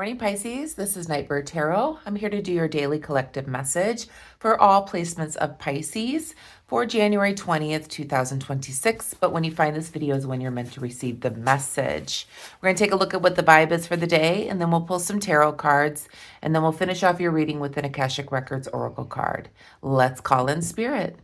Morning Pisces, this is Nightbird Tarot. I'm here to do your daily collective message for all placements of Pisces for January 20th, 2026. But when you find this video is when you're meant to receive the message. We're going to take a look at what the vibe is for the day, and then we'll pull some tarot cards, and then we'll finish off your reading with an Akashic Records Oracle card. Let's call in spirit.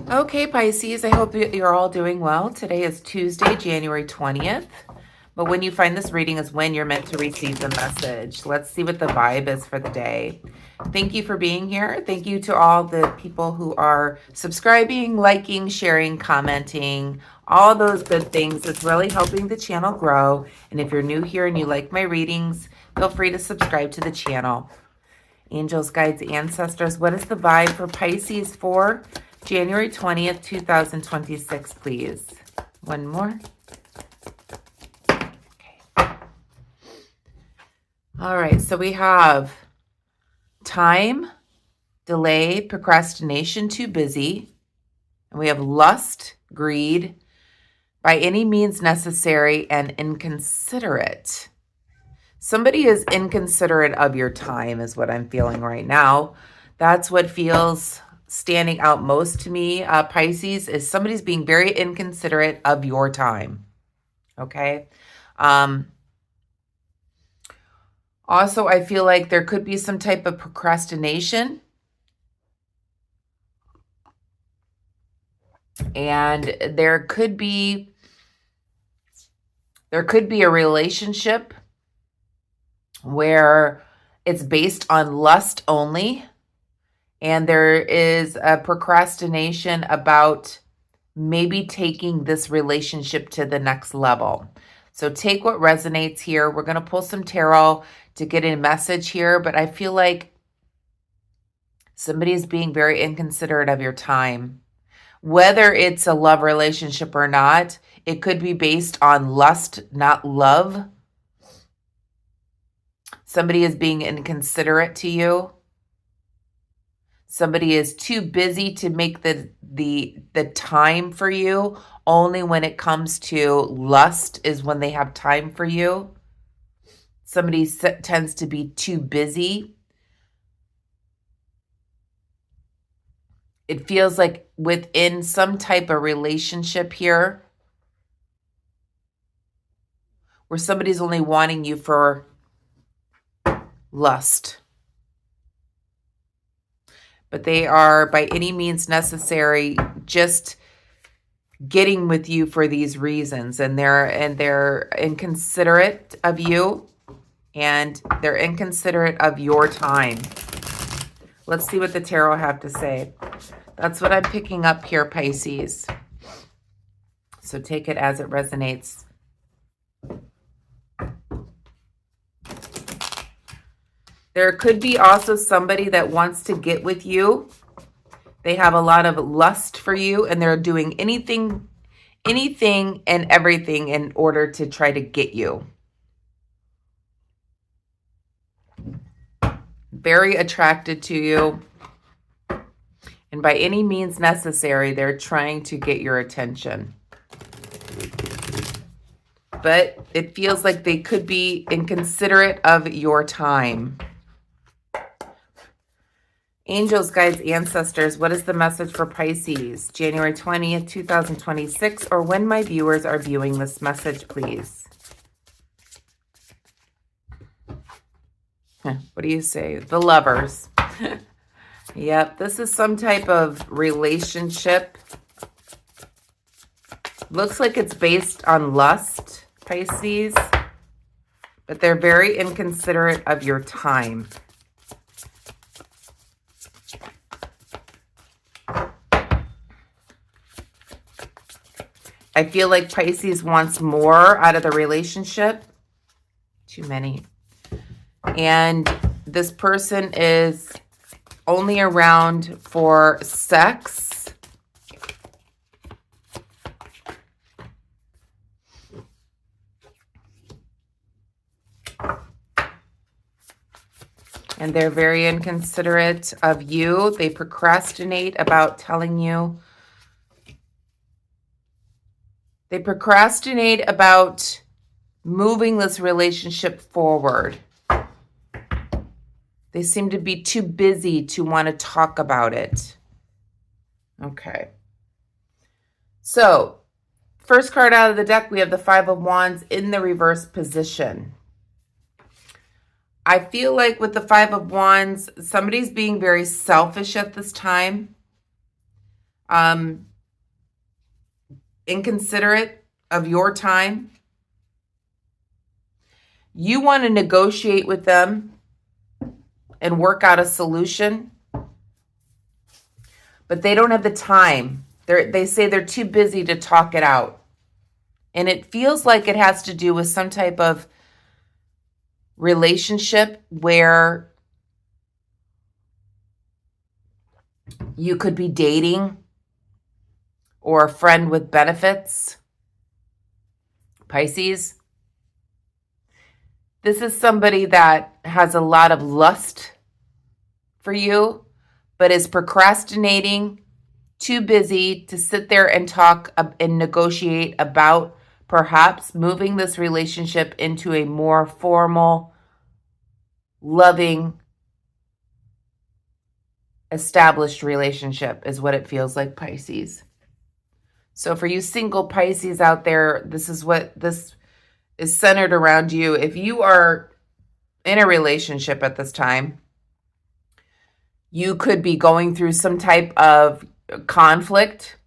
Okay, Pisces, I hope you're all doing well. Today is Tuesday, January 20th. But when you find this reading is when you're meant to receive the message. Let's see what the vibe is for the day. Thank you for being here. Thank you to all the people who are subscribing, liking, sharing, commenting, all those good things. It's really helping the channel grow. And if you're new here and you like my readings, feel free to subscribe to the channel. Angels, guides, ancestors, what is the vibe for Pisces for January 20th, 2026, please? One more. Okay. All right, so we have time, delay, procrastination, too busy. And we have lust, greed, by any means necessary, and inconsiderate. Somebody is inconsiderate of your time is what I'm feeling right now. That's what feels standing out most to me, Pisces, is somebody's being very inconsiderate of your time. Okay. Also, I feel like there could be some type of procrastination. And there could be a relationship where it's based on lust only. And there is a procrastination about maybe taking this relationship to the next level. So take what resonates here. We're going to pull some tarot to get a message here, but I feel like somebody is being very inconsiderate of your time. Whether it's a love relationship or not, it could be based on lust, not love. Somebody is being inconsiderate to you. Somebody is too busy to make the time for you. Only when it comes to lust is when they have time for you. Somebody tends to be too busy. It feels like within some type of relationship here where somebody's only wanting you for lust. But they are by any means necessary just getting with you for these reasons, and they're inconsiderate of you, and they're inconsiderate of your time. Let's see what the tarot have to say. That's what I'm picking up here, Pisces. So take it as it resonates. There could be also somebody that wants to get with you. They have a lot of lust for you, and they're doing anything and everything in order to try to get you. Very attracted to you. And by any means necessary, they're trying to get your attention. But it feels like they could be inconsiderate of your time. Angels, guides, ancestors, what is the message for Pisces? January 20th, 2026, or when my viewers are viewing this message, please. What do you say? The Lovers. Yep, this is some type of relationship. Looks like it's based on lust, Pisces, but they're very inconsiderate of your time. I feel like Pisces wants more out of the relationship. Too many. And this person is only around for sex. And they're very inconsiderate of you. They procrastinate about telling you. They procrastinate about moving this relationship forward. They seem to be too busy to want to talk about it. Okay. So, first card out of the deck, we have the Five of Wands in the reverse position. I feel like with the Five of Wands, somebody's being very selfish at this time. Inconsiderate of your time. You want to negotiate with them and work out a solution, but they don't have the time. They say they're too busy to talk it out. And it feels like it has to do with some type of relationship where you could be dating or a friend with benefits. Pisces. This is somebody that has a lot of lust for you, but is procrastinating, too busy to sit there and talk and negotiate about perhaps moving this relationship into a more formal, loving, established relationship is what it feels like, Pisces. So for you single Pisces out there, this is what this is centered around you. If you are in a relationship at this time, you could be going through some type of conflict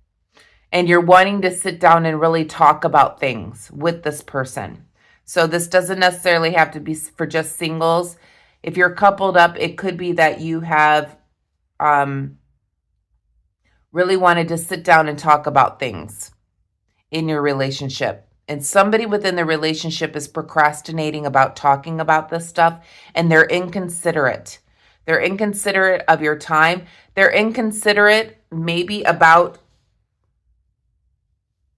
and you're wanting to sit down and really talk about things with this person. So this doesn't necessarily have to be for just singles. If you're coupled up, it could be that you have really wanted to sit down and talk about things in your relationship. And somebody within the relationship is procrastinating about talking about this stuff, and they're inconsiderate. They're inconsiderate of your time. They're inconsiderate maybe about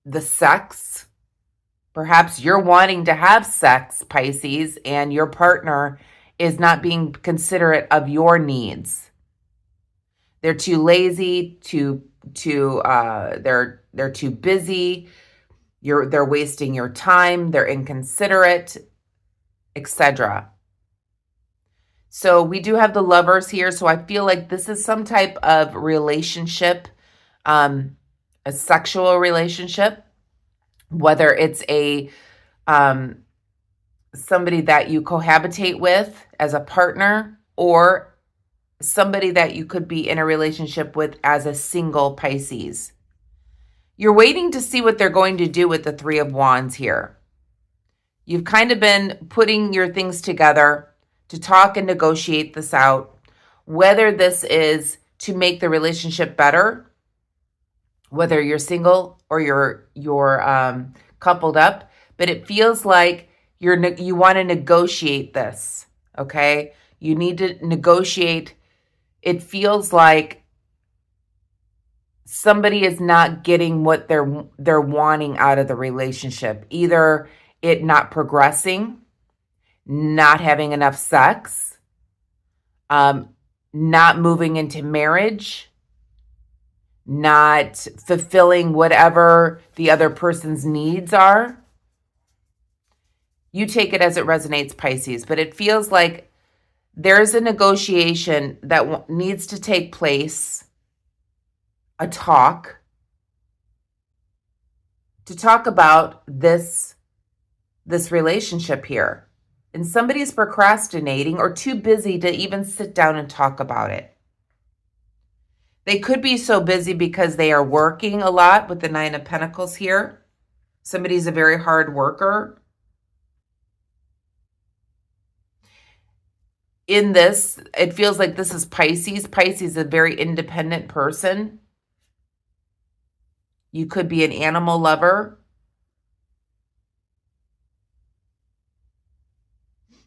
the sex. Perhaps you're wanting to have sex, Pisces, and your partner is not being considerate of your needs. They're too lazy, they're too busy. They're wasting your time. They're inconsiderate, etc. So we do have the Lovers here. So I feel like this is some type of relationship, a sexual relationship, whether it's a somebody that you cohabitate with as a partner or somebody that you could be in a relationship with as a single Pisces. You're waiting to see what they're going to do with the Three of Wands here. You've kind of been putting your things together to talk and negotiate this out, whether this is to make the relationship better, whether you're single or you're coupled up, but it feels like you want to negotiate this, okay? You need to negotiate. It feels like somebody is not getting what they're wanting out of the relationship. Either it not progressing, not having enough sex, not moving into marriage, not fulfilling whatever the other person's needs are. You take it as it resonates, Pisces, but it feels like there's a negotiation that needs to take place, a talk, to talk about this relationship here. And somebody's procrastinating or too busy to even sit down and talk about it. They could be so busy because they are working a lot with the Nine of Pentacles here. Somebody's a very hard worker. In this, it feels like this is Pisces. Pisces is a very independent person. You could be an animal lover.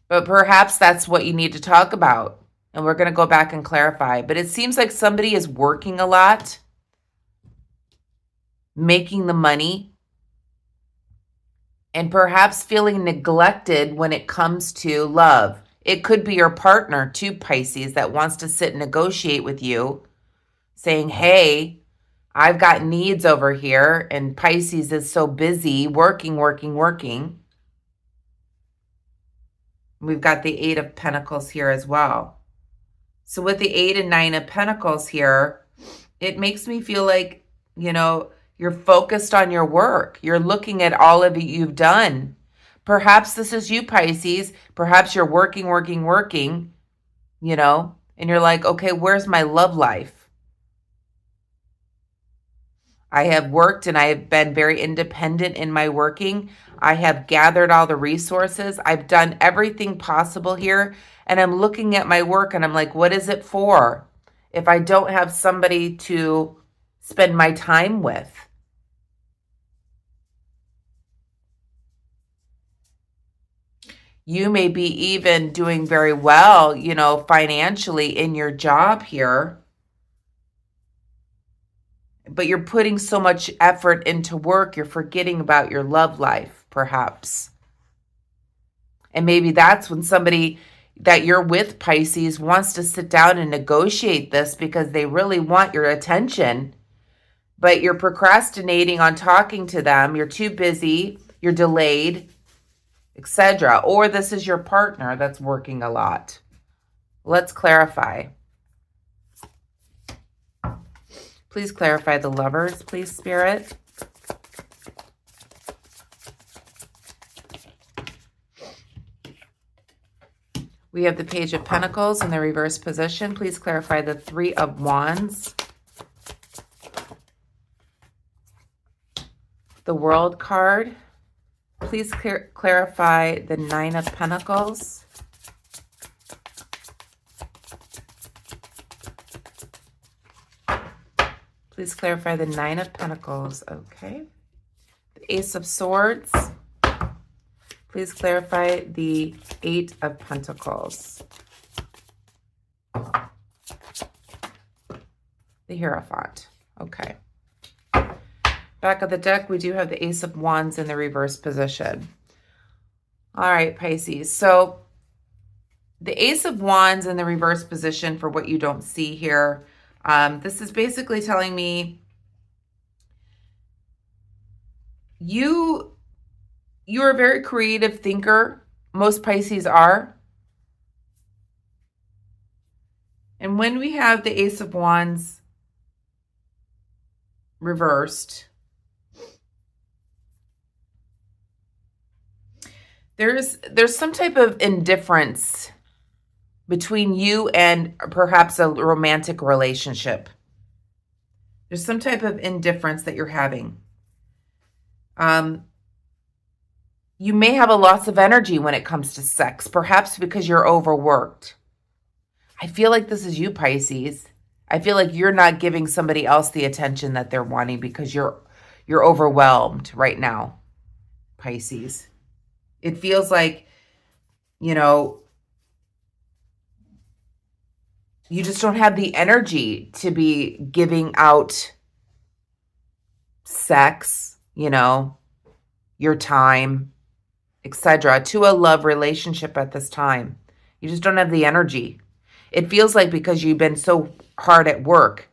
But perhaps that's what you need to talk about. And we're going to go back and clarify. But it seems like somebody is working a lot, making the money, and perhaps feeling neglected when it comes to love. It could be your partner too, Pisces, that wants to sit and negotiate with you, saying, hey, I've got needs over here, and Pisces is so busy working. We've got the 8 of Pentacles here as well. So with the 8 and 9 of Pentacles here, it makes me feel like, you're focused on your work. You're looking at all of it you've done. Perhaps this is you, Pisces. Perhaps you're working, and you're like, okay, where's my love life? I have worked and I have been very independent in my working. I have gathered all the resources. I've done everything possible here. And I'm looking at my work and I'm like, what is it for? If I don't have somebody to spend my time with. You may be even doing very well, financially in your job here. But you're putting so much effort into work, you're forgetting about your love life, perhaps. And maybe that's when somebody that you're with, Pisces, wants to sit down and negotiate this because they really want your attention. But you're procrastinating on talking to them. You're too busy. You're delayed, etc. Or this is your partner that's working a lot. Let's clarify. Please clarify the Lovers, please, Spirit. We have the Page of Pentacles in the reverse position. Please clarify the 3 of Wands. The World card. Please clarify the 9 of Pentacles. Please clarify the 9 of Pentacles. Okay. The Ace of Swords. Please clarify the 8 of Pentacles. The Hierophant. Okay. Back of the deck, we do have the Ace of Wands in the reverse position. All right, Pisces. So the Ace of Wands in the reverse position, for what you don't see here, this is basically telling me you're a very creative thinker. Most Pisces are. And when we have the Ace of Wands reversed, there's some type of indifference between you and perhaps a romantic relationship. There's some type of indifference that you're having. You may have a loss of energy when it comes to sex, perhaps because you're overworked. I feel like this is you, Pisces. I feel like you're not giving somebody else the attention that they're wanting because you're overwhelmed right now, Pisces. It feels like, you just don't have the energy to be giving out sex, your time, etc., to a love relationship at this time. You just don't have the energy. It feels like because you've been so hard at work,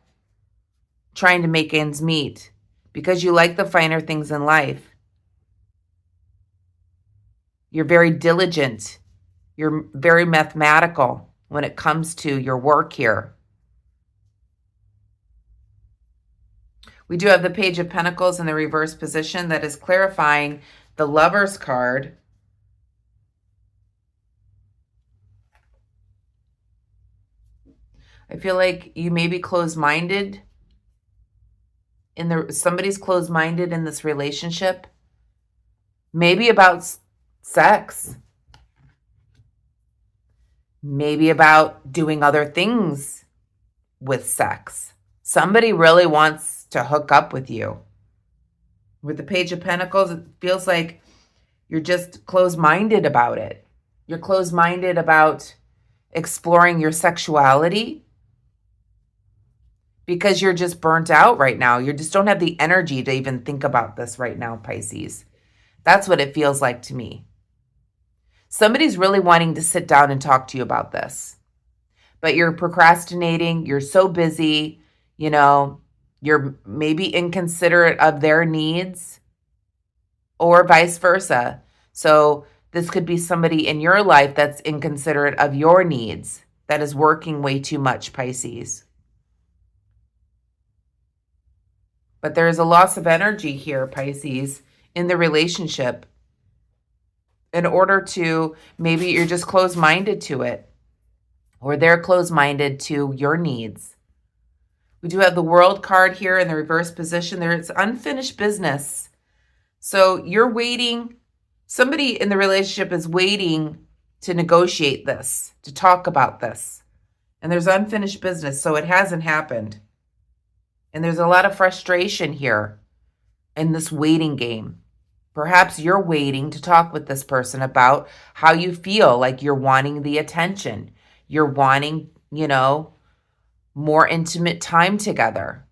trying to make ends meet, because you like the finer things in life. You're very diligent. You're very mathematical when it comes to your work here. We do have the Page of Pentacles in the reverse position that is clarifying the Lovers card. I feel like you may be closed-minded. Somebody's closed-minded in this relationship. Maybe about sex. Maybe about doing other things with sex. Somebody really wants to hook up with you. With the Page of Pentacles, it feels like you're just closed-minded about it. You're closed-minded about exploring your sexuality because you're just burnt out right now. You just don't have the energy to even think about this right now, Pisces. That's what it feels like to me. Somebody's really wanting to sit down and talk to you about this, but you're procrastinating. You're so busy, you know, you're maybe inconsiderate of their needs or vice versa. So this could be somebody in your life that's inconsiderate of your needs, that is working way too much, Pisces. But there is a loss of energy here, Pisces, in the relationship. In order to, maybe you're just closed-minded to it, or they're closed-minded to your needs. We do have the World card here in the reverse position. There's unfinished business. So you're waiting. Somebody in the relationship is waiting to negotiate this, to talk about this. And there's unfinished business, so it hasn't happened. And there's a lot of frustration here in this waiting game. Perhaps you're waiting to talk with this person about how you feel, like you're wanting the attention. You're wanting, more intimate time together.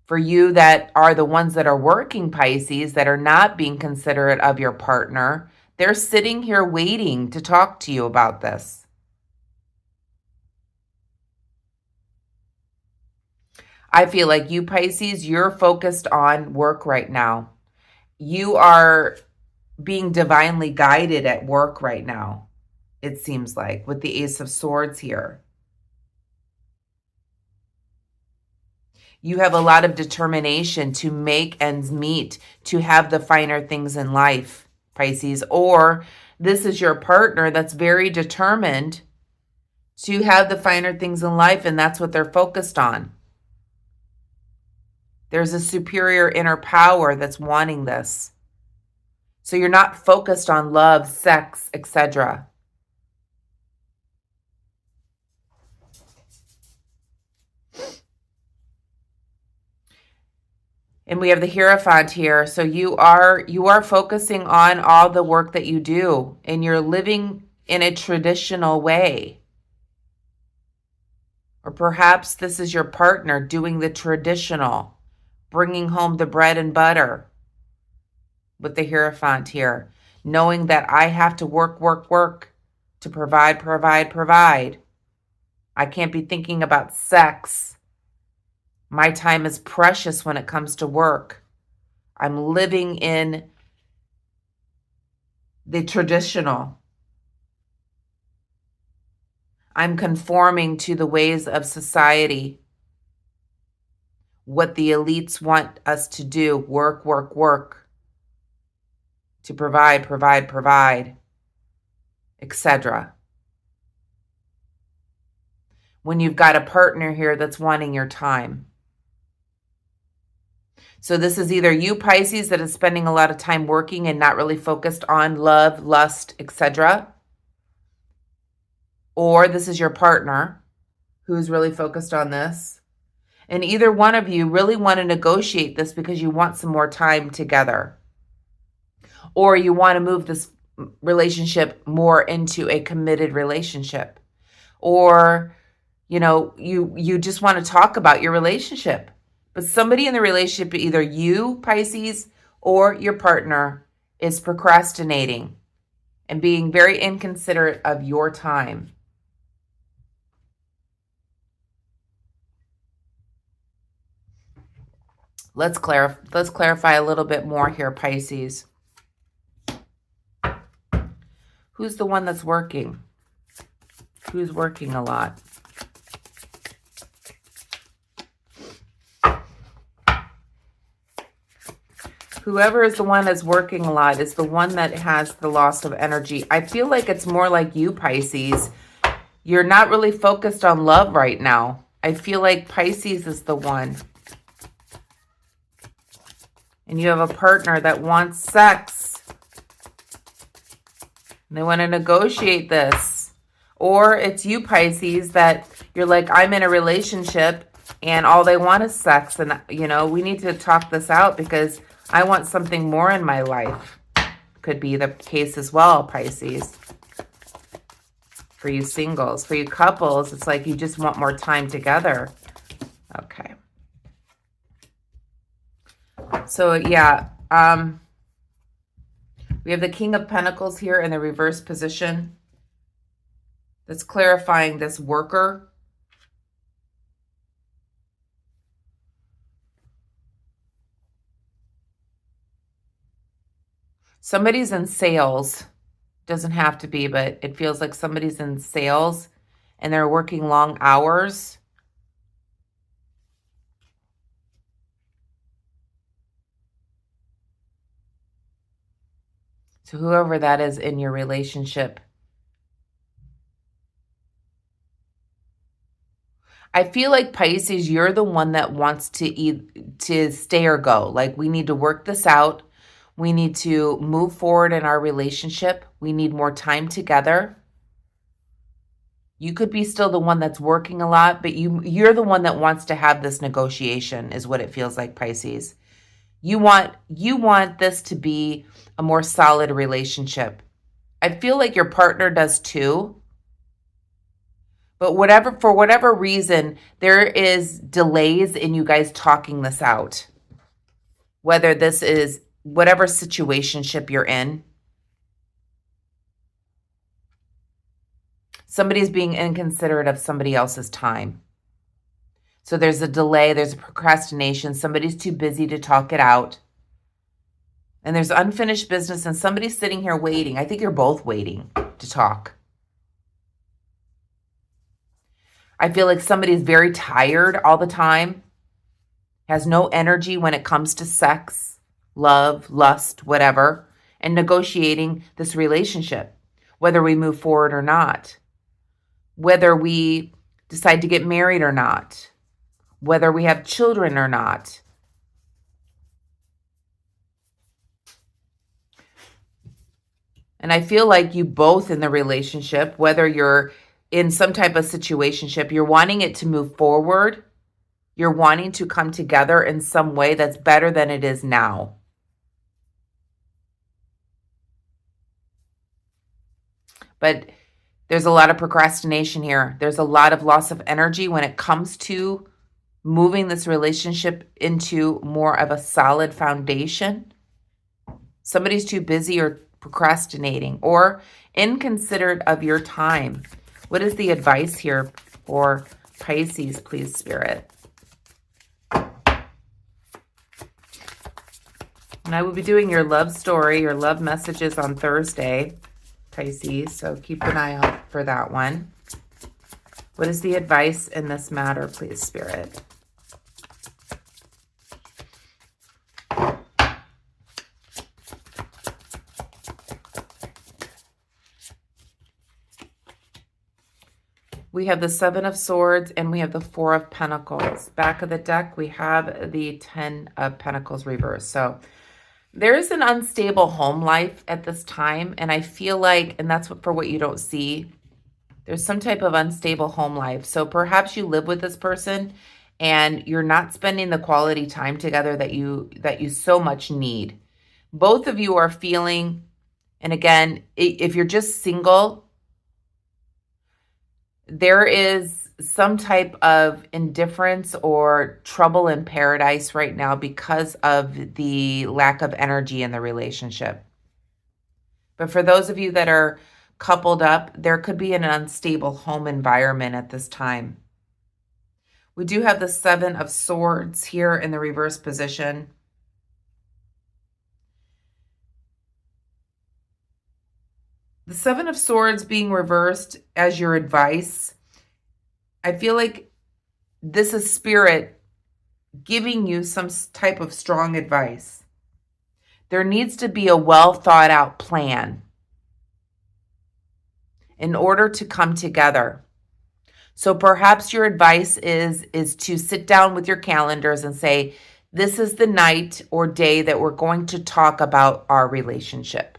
For you that are the ones that are working, Pisces, that are not being considerate of your partner, they're sitting here waiting to talk to you about this. I feel like you, Pisces, you're focused on work right now. You are being divinely guided at work right now, it seems like, with the Ace of Swords here. You have a lot of determination to make ends meet, to have the finer things in life, Pisces. Or this is your partner that's very determined to have the finer things in life, and that's what they're focused on. There's a superior inner power that's wanting this. So you're not focused on love, sex, etc. And we have the Hierophant here. So you are focusing on all the work that you do, and you're living in a traditional way. Or perhaps this is your partner doing the traditional, bringing home the bread and butter with the Hierophant here, knowing that I have to work to provide. I can't be thinking about sex. My time is precious when it comes to work. I'm living in the traditional. I'm conforming to the ways of society. What the elites want us to do, work. To provide, etc. When you've got a partner here that's wanting your time. So this is either you, Pisces, that is spending a lot of time working and not really focused on love, lust, etc. Or this is your partner who's really focused on this. And either one of you really want to negotiate this because you want some more time together. Or you want to move this relationship more into a committed relationship. Or, you just want to talk about your relationship. But somebody in the relationship, either you, Pisces, or your partner, is procrastinating and being very inconsiderate of your time. Let's clarify a little bit more here, Pisces. Who's the one that's working? Who's working a lot? Whoever is the one that's working a lot is the one that has the loss of energy. I feel like it's more like you, Pisces. You're not really focused on love right now. I feel like Pisces is the one. And you have a partner that wants sex. And they want to negotiate this. Or it's you, Pisces, that you're like, I'm in a relationship and all they want is sex. And, we need to talk this out because I want something more in my life. Could be the case as well, Pisces. For you singles. For you couples, it's like you just want more time together. Okay. So, yeah. We have the King of Pentacles here in the reverse position. That's clarifying this worker. Somebody's in sales. Doesn't have to be, but it feels like somebody's in sales and they're working long hours. So whoever that is in your relationship, I feel like Pisces, you're the one that wants to stay or go. Like, we need to work this out. We need to move forward in our relationship. We need more time together. You could be still the one that's working a lot, but you're the one that wants to have this negotiation, is what it feels like, Pisces. You want this to be a more solid relationship. I feel like your partner does too. But for whatever reason, there is delays in you guys talking this out. Whether this is whatever situationship you're in. Somebody's being inconsiderate of somebody else's time. So there's a delay, there's a procrastination, somebody's too busy to talk it out. And there's unfinished business and somebody's sitting here waiting. I think you're both waiting to talk. I feel like somebody's very tired all the time, has no energy when it comes to sex, love, lust, whatever, and negotiating this relationship, whether we move forward or not, whether we decide to get married or not, whether we have children or not. And I feel like you both in the relationship, whether you're in some type of situationship, you're wanting it to move forward. You're wanting to come together in some way that's better than it is now. But there's a lot of procrastination here. There's a lot of loss of energy when it comes to moving this relationship into more of a solid foundation. Somebody's too busy or procrastinating or inconsiderate of your time. What is the advice here for Pisces, please, Spirit? And I will be doing your love story, your love messages on Thursday, Pisces, so keep an eye out for that one. What is the advice in this matter, please, Spirit? We have the Seven of Swords and we have the Four of Pentacles. Back of the deck, we have the 10 of Pentacles reversed. So there is an unstable home life at this time. And I feel like, and that's for what you don't see, there's some type of unstable home life. So perhaps you live with this person and you're not spending the quality time together that you so much need. Both of you are feeling, and again, if you're just single, there is some type of indifference or trouble in paradise right now because of the lack of energy in the relationship. But for those of you that are coupled up, there could be an unstable home environment at this time. We do have the Seven of Swords here in the reverse position. The Seven of Swords being reversed as your advice, I feel like this is Spirit giving you some type of strong advice. There needs to be a well thought out plan in order to come together. So perhaps your advice is to sit down with your calendars and say, this is the night or day that we're going to talk about our relationship.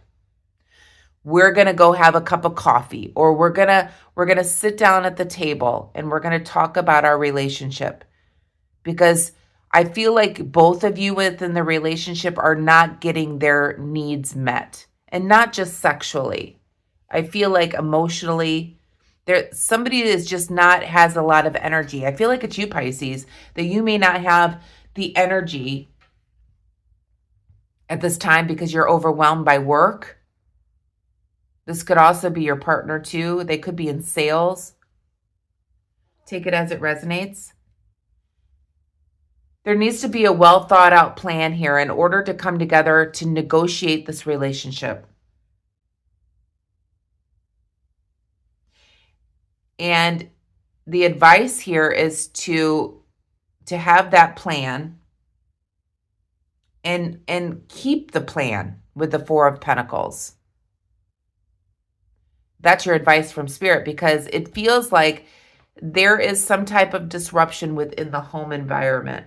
We're going to go have a cup of coffee, or we're going to sit down at the table and we're going to talk about our relationship. Because I feel like both of you within the relationship are not getting their needs met, and not just sexually. I feel like emotionally, somebody is just has a lot of energy. I feel like it's you, Pisces, that you may not have the energy at this time because you're overwhelmed by work. This could also be your partner too. They could be in sales. Take it as it resonates. There needs to be a well thought out plan here in order to come together to negotiate this relationship. And the advice here is to have that plan and keep the plan with the Four of Pentacles. That's your advice from Spirit, because it feels like there is some type of disruption within the home environment,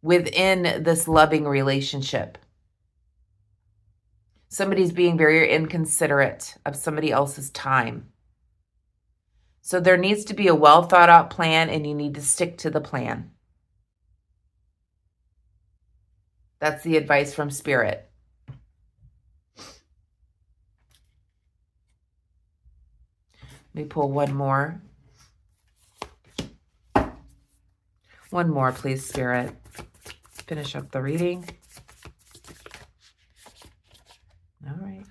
within this loving relationship. Somebody's being very inconsiderate of somebody else's time. So there needs to be a well thought out plan, and you need to stick to the plan. That's the advice from Spirit. Let me pull one more. One more, please, Spirit. Finish up the reading. All right.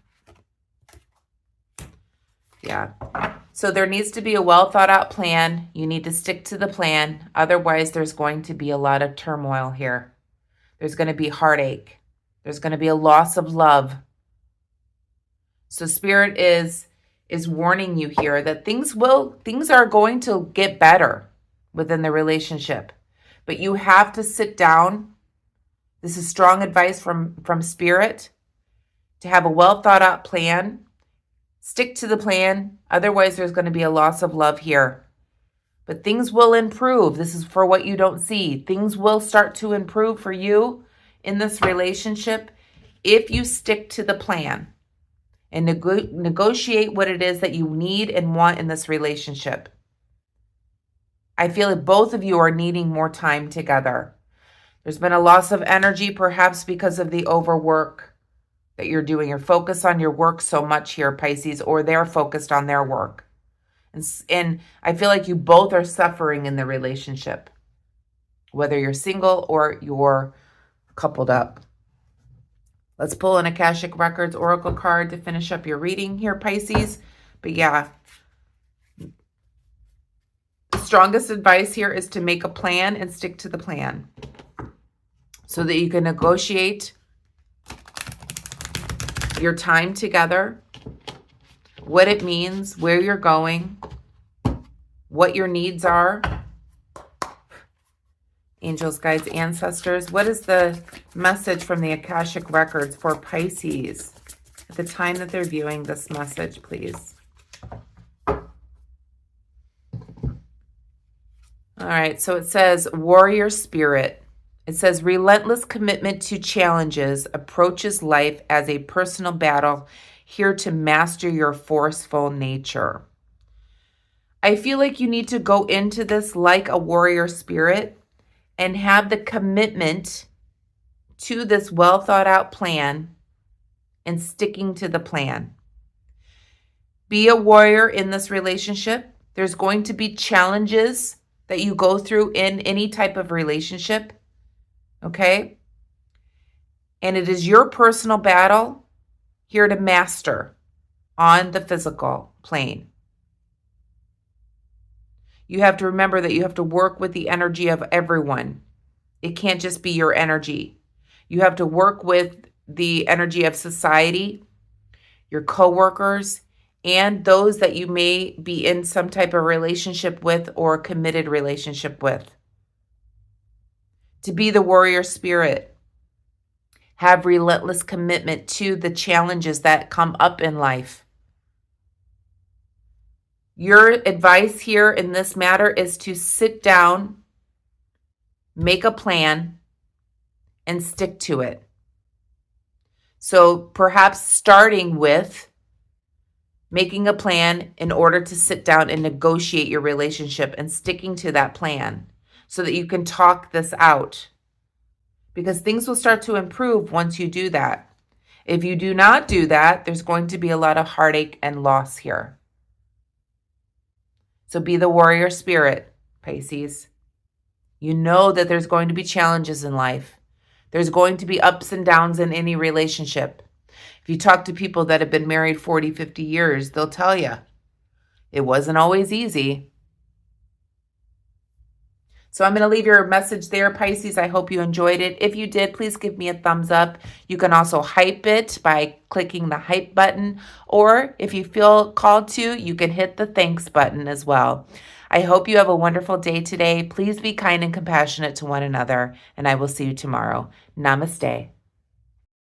Yeah. So there needs to be a well thought out plan. You need to stick to the plan. Otherwise, there's going to be a lot of turmoil here. There's going to be heartache. There's going to be a loss of love. So Spirit is warning you here that things are going to get better within the relationship. But you have to sit down. This is strong advice from Spirit to have a well thought out plan. Stick to the plan. Otherwise, there's going to be a loss of love here. But things will improve. This is for what you don't see. Things will start to improve for you in this relationship if you stick to the plan and negotiate what it is that you need and want in this relationship. I feel like both of you are needing more time together. There's been a loss of energy, perhaps because of the overwork that you're doing. You're focused on your work so much here, Pisces, or they're focused on their work. And I feel like you both are suffering in the relationship, whether you're single or you're coupled up. Let's pull an Akashic Records Oracle card to finish up your reading here, Pisces. But yeah, the strongest advice here is to make a plan and stick to the plan so that you can negotiate your time together, what it means, where you're going, what your needs are. Angels, guides, ancestors, what is the message from the Akashic Records for Pisces at the time that they're viewing this message, please? All right, so it says warrior spirit. It says relentless commitment to challenges, approaches life as a personal battle, here to master your forceful nature. I feel like you need to go into this like a warrior spirit and have the commitment to this well thought out plan and sticking to the plan. Be a warrior in this relationship. There's going to be challenges that you go through in any type of relationship, okay? And it is your personal battle here to master on the physical plane. You have to remember that you have to work with the energy of everyone. It can't just be your energy. You have to work with the energy of society, your coworkers, and those that you may be in some type of relationship with or a committed relationship with. To be the warrior spirit, have relentless commitment to the challenges that come up in life. Your advice here in this matter is to sit down, make a plan, and stick to it. So perhaps starting with making a plan in order to sit down and negotiate your relationship and sticking to that plan so that you can talk this out. Because things will start to improve once you do that. If you do not do that, there's going to be a lot of heartache and loss here. So be the warrior spirit, Pisces. You know that there's going to be challenges in life, There's going to be ups and downs in any relationship. If you talk to people that have been married 40, 50 years, they'll tell you it wasn't always easy. So I'm going to leave your message there, Pisces. I hope you enjoyed it. If you did, please give me a thumbs up. You can also hype it by clicking the hype button, or if you feel called to, you can hit the thanks button as well. I hope you have a wonderful day today. Please be kind and compassionate to one another, and I will see you tomorrow. Namaste.